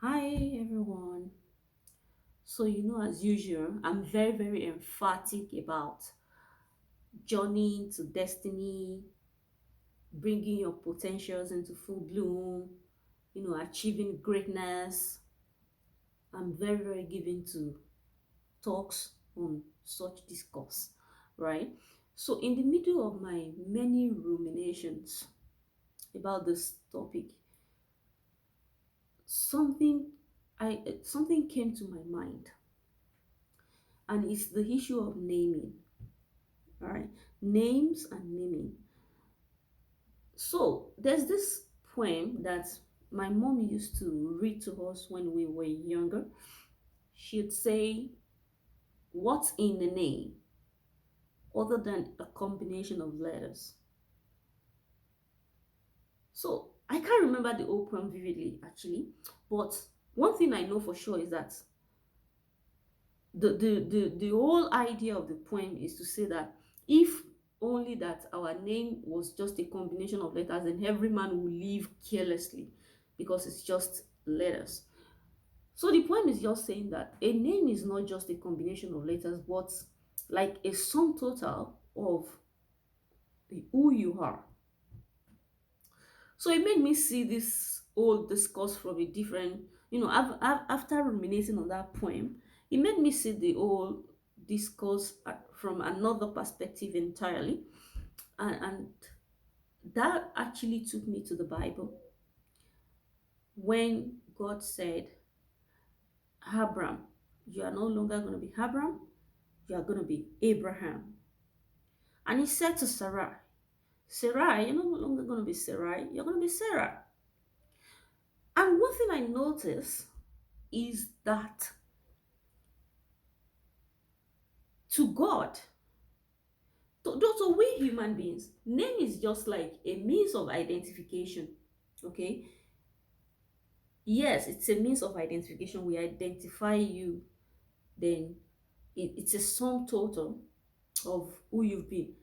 Hi everyone. As usual, I'm very, very emphatic about journeying to destiny, bringing your potentials into full bloom, achieving greatness. I'm very, very given to talks on such discourse, right? So, in the middle of my many ruminations about this topic, something came to my mind, and it's the issue of naming. All right, names and naming. So there's this poem that my mom used to read to us when we were younger. She'd say, "What's in a name other than a combination of letters?" So I can't remember the whole poem vividly, actually, but one thing I know for sure is that the whole idea of the poem is to say that if only that our name was just a combination of letters, then every man will live carelessly because it's just letters. So the poem is just saying that a name is not just a combination of letters, but like a sum total of who you are. So it made me see this whole discourse from a different, after ruminating on that poem, it made me see the whole discourse from another perspective entirely. And that actually took me to the Bible when God said, Abram, you are no longer going to be Abram, you are going to be Abraham. And he said to Sarai, Sarai, you're no longer going to be Sarai, you're going to be Sarah. And one thing I noticed is that to God, to we human beings, name is just like a means of identification. Okay, yes, it's a means of identification. We identify you, then it's a sum total of who you've been.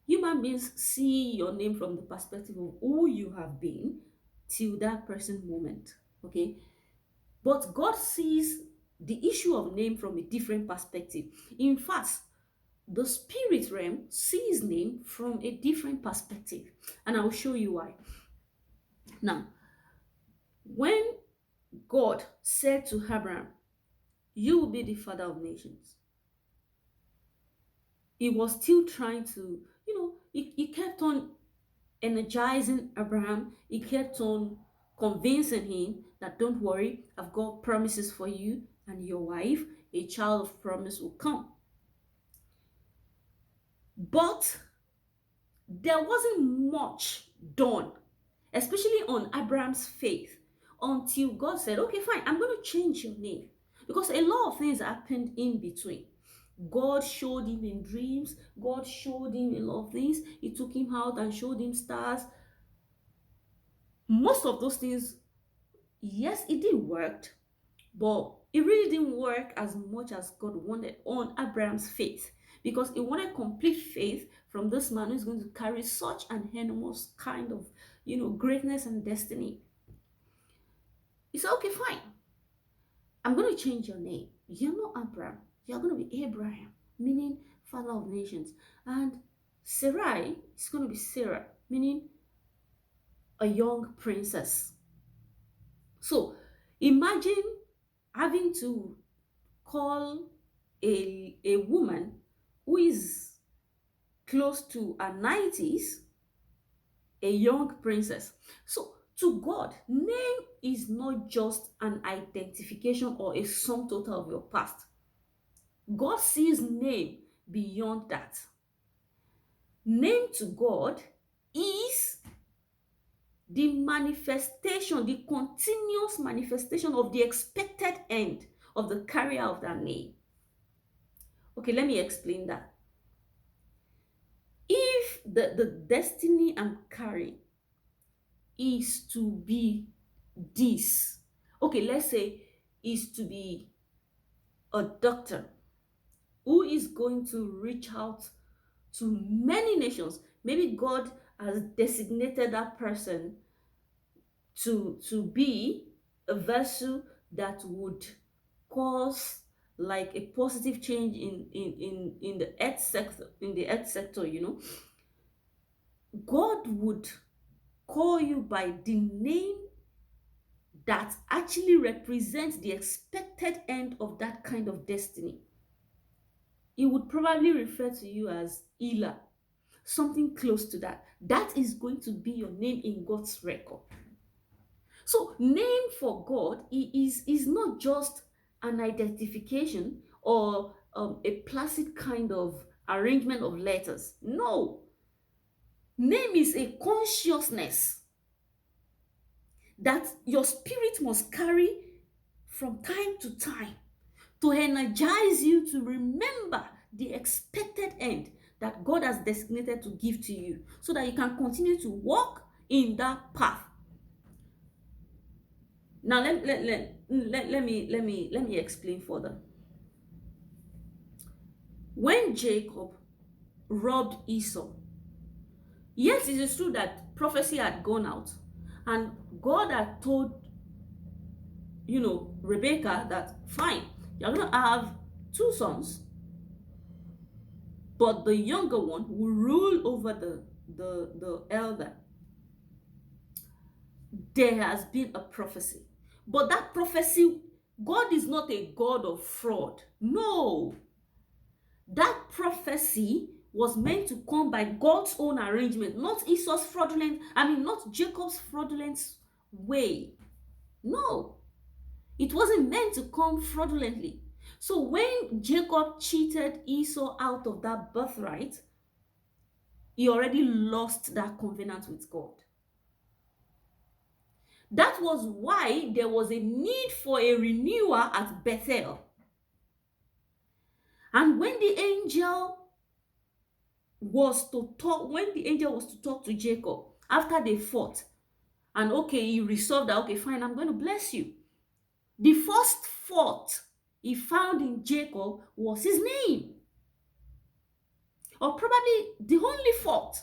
Human beings see your name from the perspective of who you have been till that present moment. Okay, but God sees the issue of name from a different perspective. In fact, the spirit realm sees name from a different perspective, and I will show you why. Now, when God said to Abraham, "You will be the father of nations," he was still trying to, he kept on energizing Abraham. He kept on convincing him that, don't worry, I've got promises for you and your wife. A child of promise will come. But there wasn't much done, especially on Abraham's faith, until God said, okay, fine, I'm going to change your name. Because a lot of things happened in between. God showed him in dreams, God showed him a lot of things. He took him out and showed him stars. Most of those things, yes, it did work, but it really didn't work as much as God wanted on Abraham's faith, because he wanted complete faith from this man who's going to carry such an enormous kind of, greatness and destiny. He said, okay, fine. I'm going to change your name. You're not Abraham. You're going to be Abraham, meaning father of nations. And Sarai is going to be Sarah, meaning a young princess. So imagine having to call a woman who is close to her 90s a young princess. So to God, name is not just an identification or a sum total of your past. God sees name beyond that. Name to God is the manifestation, the continuous manifestation of the expected end of the carrier of that name. Okay, let me explain that. If the destiny I'm carrying is to be this, okay, let's say is to be a doctor who is going to reach out to many nations. Maybe God has designated that person to be a vessel that would cause like a positive change in the earth sector, God would call you by the name that actually represents the expected end of that kind of destiny. He would probably refer to you as Ela, something close to that. That is going to be your name in God's record. So, name for God is not just an identification or a placid kind of arrangement of letters. No, name is a consciousness that your spirit must carry from time to time to energize you to remember the expected end that God has designated to give to you so that you can continue to walk in that path. Now let me explain further. When Jacob robbed Esau, yes, it is true that prophecy had gone out and God had told Rebecca that fine, you're gonna have two sons, but the younger one will rule over the elder. There has been a prophecy, but that prophecy, God is not a God of fraud. No, that prophecy was meant to come by God's own arrangement, not not Jacob's fraudulent way. No, it wasn't meant to come fraudulently. So when Jacob cheated Esau out of that birthright, he already lost that covenant with God. That was why there was a need for a renewal at Bethel. And when the angel was to talk to Jacob after they fought, and okay, he resolved that, okay, fine, I'm going to bless you. The first fault he found in Jacob was his name, or probably the only fault,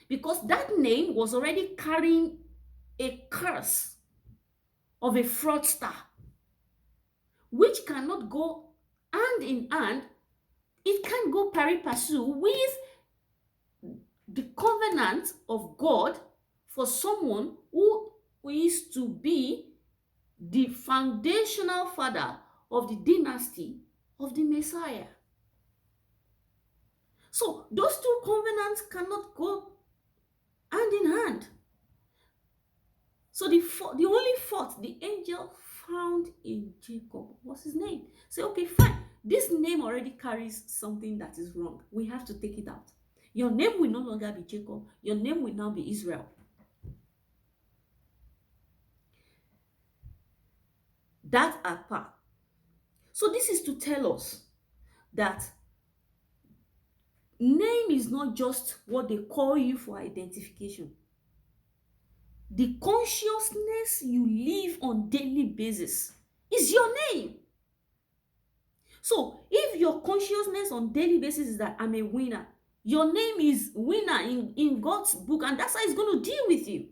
because that name was already carrying a curse of a fraudster, which cannot go hand in hand. It can't go pari passu with the covenant of God for someone who is to be the foundational father of the dynasty of the Messiah. So those two covenants cannot go hand in hand. So the only fault the angel found in Jacob was his name. Say, okay, fine. This name already carries something that is wrong. We have to take it out. Your name will no longer be Jacob. Your name will now be Israel. That apart. So this is to tell us that name is not just what they call you for identification. The consciousness you live on daily basis is your name. So if your consciousness on daily basis is that I'm a winner, your name is winner in God's book, and that's how he's going to deal with you.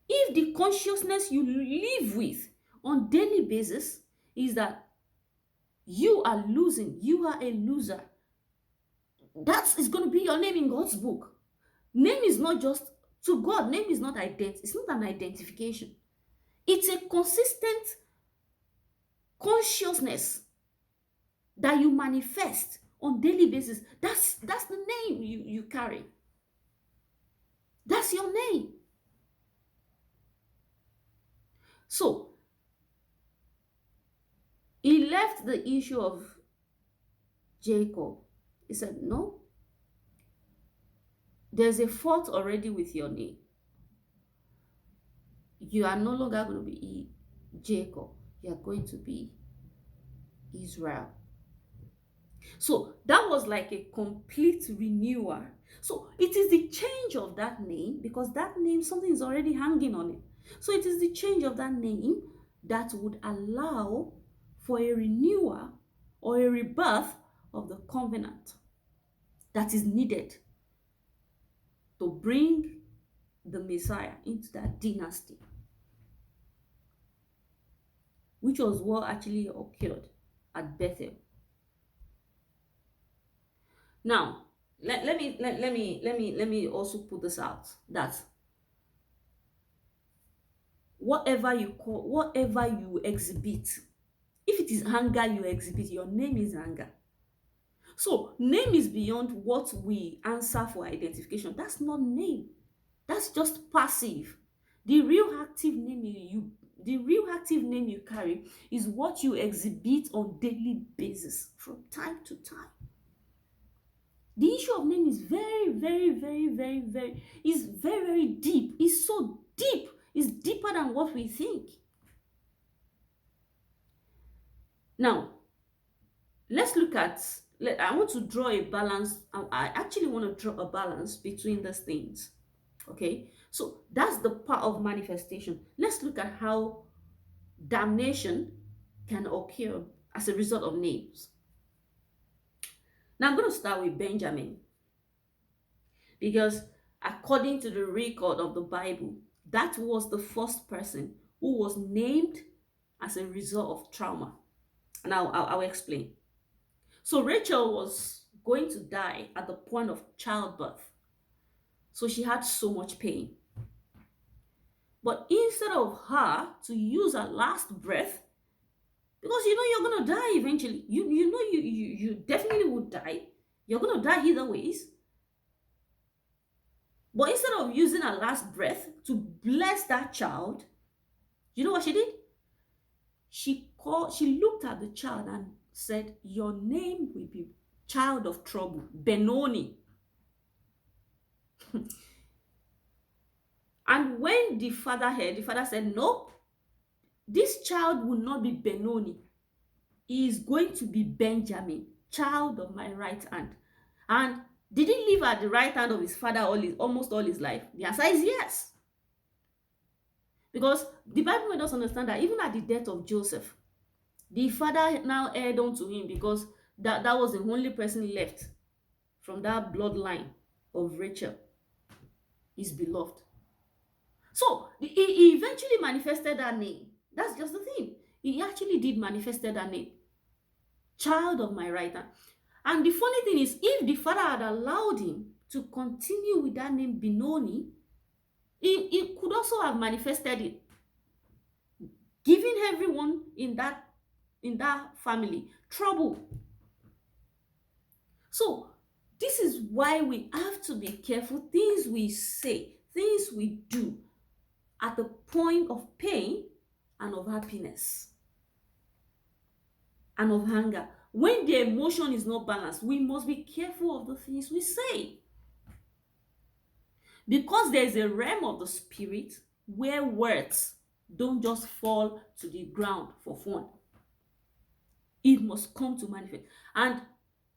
If the consciousness you live with on daily basis is that you are losing, you are a loser, that is going to be your name in God's book. Name is not just, to God, name is not it's not an identification. It's a consistent consciousness that you manifest on daily basis. That's the name you carry. That's your name. So he left the issue of Jacob. He said, no, there's a fault already with your name. You are no longer going to be Jacob. You are going to be Israel. So that was like a complete renewal. So it is the change of that name, because that name, something is already hanging on it. So it is the change of that name that would allow for a renewal or a rebirth of the covenant that is needed to bring the Messiah into that dynasty, which was what actually occurred at Bethel. Now, let me also put this out, that whatever you exhibit, if it is anger you exhibit, your name is anger. So name is beyond what we answer for identification. That's not name. That's just passive. The real active name you carry is what you exhibit on daily basis from time to time. The issue of name is very, very, very, very, very, is very, very deep. It's so deep. It's deeper than what we think. Now, let's look at, I want to draw a balance. I actually want to draw a balance between these things. Okay, so that's the part of manifestation. Let's look at how damnation can occur as a result of names. Now, I'm going to start with Benjamin, because according to the record of the Bible, that was the first person who was named as a result of trauma. And I'll explain. So Rachel was going to die at the point of childbirth. So she had so much pain. But instead of her to use her last breath, because you know you're gonna die eventually, you know you definitely would die. You're gonna die either ways. But instead of using her last breath to bless that child, you know what she did? She looked at the child and said, "Your name will be child of trouble, Benoni." And when the father heard, the father said, "Nope, this child will not be Benoni. He is going to be Benjamin, child of my right hand." And did he live at the right hand of his father almost all his life? The answer is yes. Because the Bible made us understand that even at the death of Joseph, the father now held on to him, because that was the only person left from that bloodline of Rachel, his beloved. So he eventually manifested that name. That's just the thing. He actually did manifested that name, child of my right hand. And the funny thing is, if the father had allowed him to continue with that name Benoni, he could also have manifested it, giving everyone in that family trouble. So this is why we have to be careful things we say, things we do at the point of pain and of happiness and of anger. When the emotion is not balanced, we must be careful of the things we say, because there's a realm of the spirit where words don't just fall to the ground for fun. It must come to manifest. And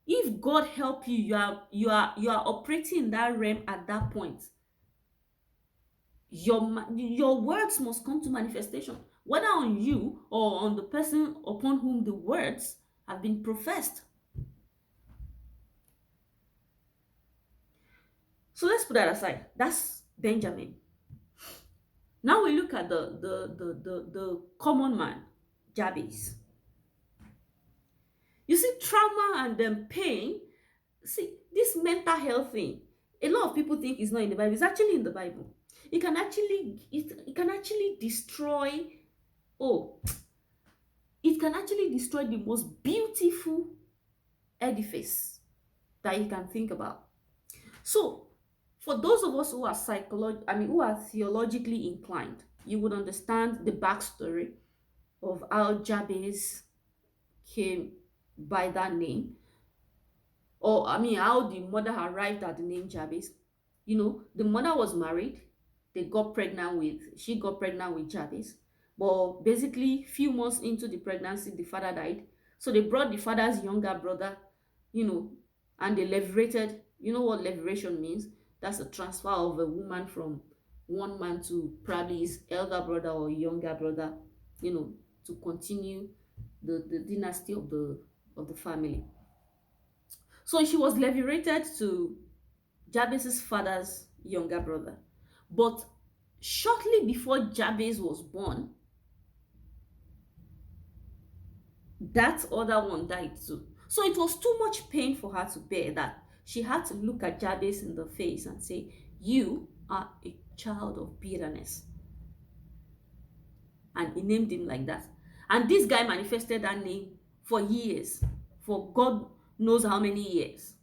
if God help you, you are operating in that realm at that point. Your words must come to manifestation, whether on you or on the person upon whom the words have been professed. So let's put that aside. That's Benjamin. Now we look at the common man, Jabez. You see, trauma and pain. See, this mental health thing, a lot of people think it's not in the Bible. It's actually in the Bible. It can actually destroy. Oh, it can actually destroy the most beautiful edifice that you can think about. So, for those of us who are who are theologically inclined, you would understand the backstory of how Jabez came by that name, or how the mother arrived at the name Jabez. You know, the mother was married. She got pregnant with Jabez, but basically few months into the pregnancy, the father died. So they brought the father's younger brother, you know, and they leverated. You know what leveration means? That's a transfer of a woman from one man to probably his elder brother or younger brother, you know, to continue the dynasty of the family. So she was leverated to Jabez's father's younger brother. But shortly before Jabez was born, that other one died too. So it was too much pain for her to bear that she had to look at Jabez in the face and say, "You are a child of bitterness." And he named him like that. And this guy manifested that name for years, for God knows how many years,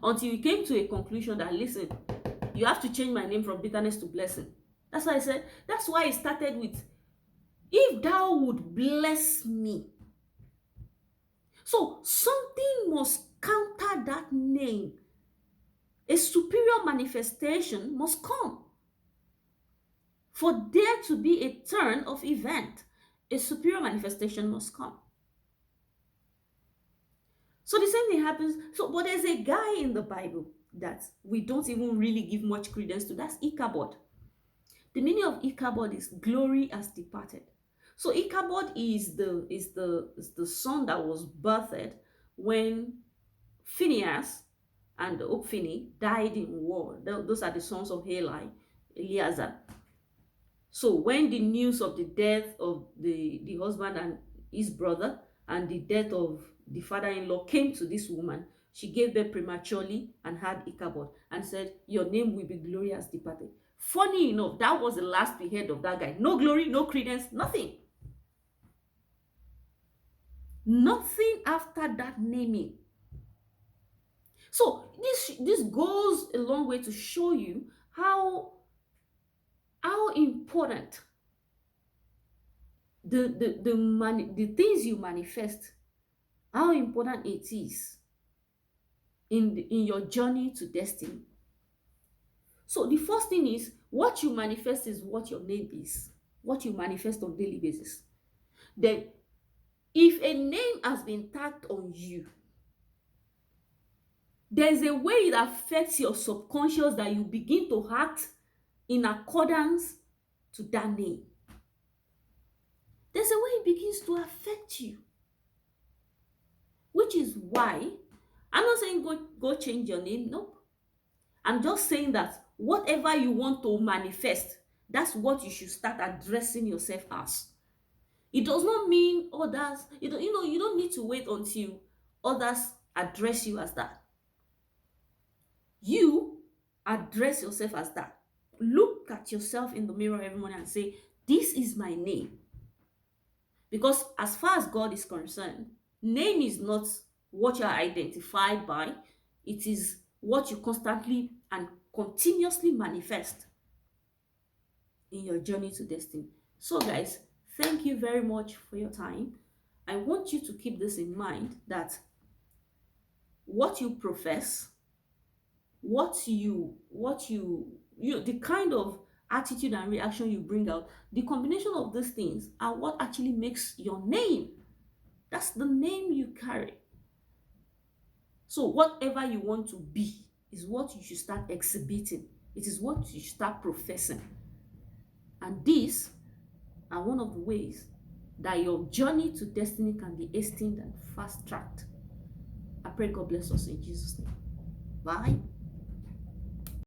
until he came to a conclusion that, listen, you have to change my name from bitterness to blessing. That's why I said, that's why it started with, if thou would bless me. So something must counter that name. A superior manifestation must come. For there to be a turn of event, a superior manifestation must come. So the same thing happens. So, but there's a guy in the Bible that we don't even really give much credence to. That's Ichabod. The meaning of Ichabod is glory has departed. So Ichabod is the son that was birthed when Phineas and Ophni died in war. Those are the sons of Eleazar. So when the news of the death of the husband and his brother and the death of the father-in-law came to this woman, she gave birth prematurely and had Ichabod and said, "Your name will be glory has departed." Funny enough, that was the last we heard of that guy. No glory, no credence, nothing. Nothing after that naming. So this goes a long way to show you how important the things you manifest, how important it is in your journey to destiny. So the first thing is, what you manifest is what your name is, what you manifest on daily basis. Then if a name has been tagged on you, there's a way it affects your subconscious that you begin to act in accordance to that name. There's a way it begins to affect you, which is why I'm not saying go change your name. Nope. I'm just saying that whatever you want to manifest, that's what you should start addressing yourself as. It does not mean others, you don't need to wait until others address you as that. You address yourself as that. Look at yourself in the mirror every morning and say, "This is my name." Because as far as God is concerned, name is not what you are identified by, it is what you constantly and continuously manifest in your journey to destiny. So guys, thank you very much for your time. I want you to keep this in mind, that what you profess, the kind of attitude and reaction you bring out, the combination of these things are what actually makes your name. That's the name you carry. So whatever you want to be is what you should start exhibiting. It is what you should start professing. And these are one of the ways that your journey to destiny can be hastened and fast-tracked. I pray God bless us in Jesus' name. Bye.